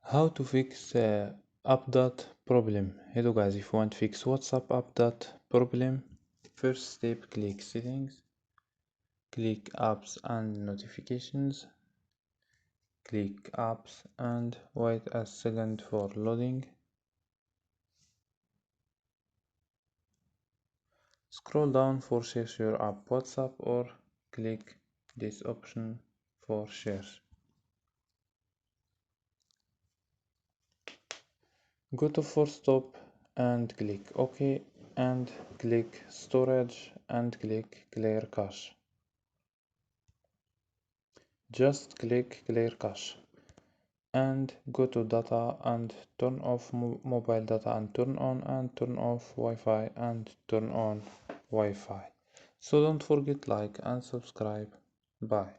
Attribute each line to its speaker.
Speaker 1: How to fix update problem. Hello guys, if you want to fix WhatsApp update problem, first step, click settings, click apps and notifications, click apps and wait a second for loading. Scroll down for share your app WhatsApp or click this option for share. Go to force stop and click OK and click storage and click clear cache. Just click clear cache and go to data and turn off mobile data and turn off Wi-Fi and turn on Wi-Fi. So don't forget like and subscribe. Bye.